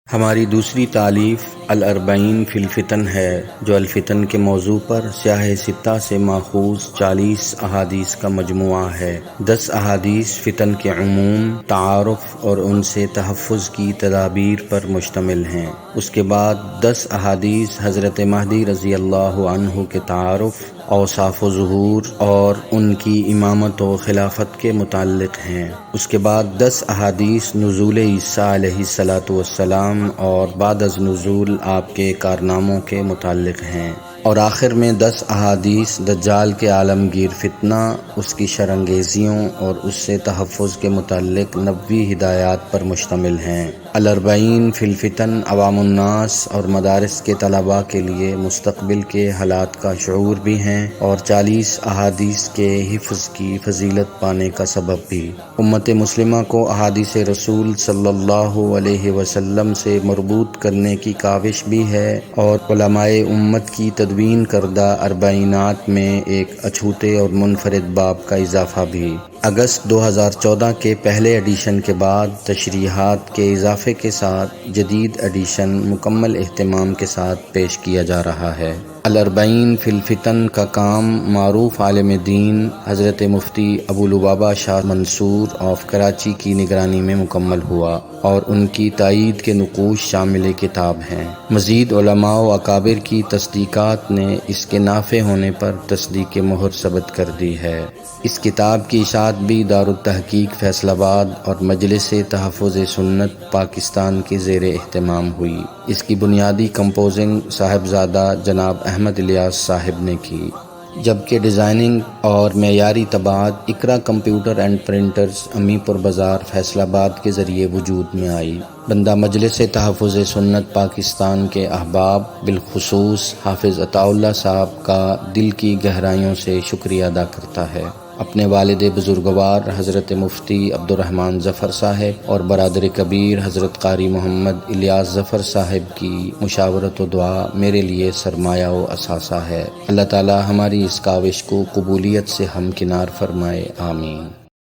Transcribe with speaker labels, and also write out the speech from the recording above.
Speaker 1: ہماری دوسری تالیف الاربعین فی الفتن ہے، جو الفتن کے موضوع پر سیاہ ستہ سے ماخوذ 40 احادیث کا مجموعہ ہے۔ 10 احادیث فتن کے عموم، تعارف اور ان سے تحفظ کی تدابیر پر مشتمل ہیں۔ اس کے بعد 10 احادیث حضرت مہدی رضی اللہ عنہ کے تعارف، اوصاف و ظہور اور ان کی امامت و خلافت کے متعلق ہیں۔ اس کے بعد 10 احادیث نزول عیسیٰ علیہ الصلاۃ والسلام اور بعد از نزول آپ کے کارناموں کے متعلق ہیں، اور آخر میں 10 احادیث دجال کے عالمگیر فتنہ، اس کی شرانگیزیوں اور اس سے تحفظ کے متعلق نبوی ہدایات پر مشتمل ہیں۔ الاربعین فی الفتن عوام الناس اور مدارس کے طلباء کے لیے مستقبل کے حالات کا شعور بھی ہیں، اور 40 احادیث کے حفظ کی فضیلت پانے کا سبب بھی۔ امت مسلمہ کو احادیث رسول صلی اللہ علیہ وسلم سے مربوط کرنے کی کاوش بھی ہے، اور علماء امت کی تدوین کردہ اربعینات میں ایک اچھوتے اور منفرد باب کا اضافہ بھی۔ اگست 2014 کے پہلے ایڈیشن کے بعد تشریحات کے اضافے کے ساتھ جدید ایڈیشن مکمل اہتمام کے ساتھ پیش کیا جا رہا ہے۔ الاربعین فی الفتن کا کام معروف عالم دین حضرت مفتی ابو لبابہ شاہ منصور آف کراچی کی نگرانی میں مکمل ہوا، اور ان کی تائید کے نقوش شامل کتاب ہیں۔ مزید علماء و اکابر کی تصدیقات نے اس کے نافع ہونے پر تصدیق مہر ثبت کر دی ہے۔ اس کتاب کی اشاعت بھی دارالتحقیق فیصل آباد اور مجلس تحفظ سنت پاکستان کے زیر اہتمام ہوئی۔ اس کی بنیادی کمپوزنگ صاحبزادہ جناب احمد الیاس صاحب نے کی، جبکہ ڈیزائننگ اور معیاری طباعت اقرا کمپیوٹر اینڈ پرنٹرز امی پور بازار فیصل آباد کے ذریعے وجود میں آئی۔ بندہ مجلس تحفظ سنت پاکستان کے احباب، بالخصوص حافظ عطا اللہ صاحب کا دل کی گہرائیوں سے شکریہ ادا کرتا ہے۔ اپنے والد بزرگوار حضرت مفتی عبدالرحمن ظفر صاحب اور برادر کبیر حضرت قاری محمد الیاس ظفر صاحب کی مشاورت و دعا میرے لیے سرمایہ و اثاثہ ہے۔ اللہ تعالی ہماری اس کاوش کو قبولیت سے ہمکنار فرمائے، آمین۔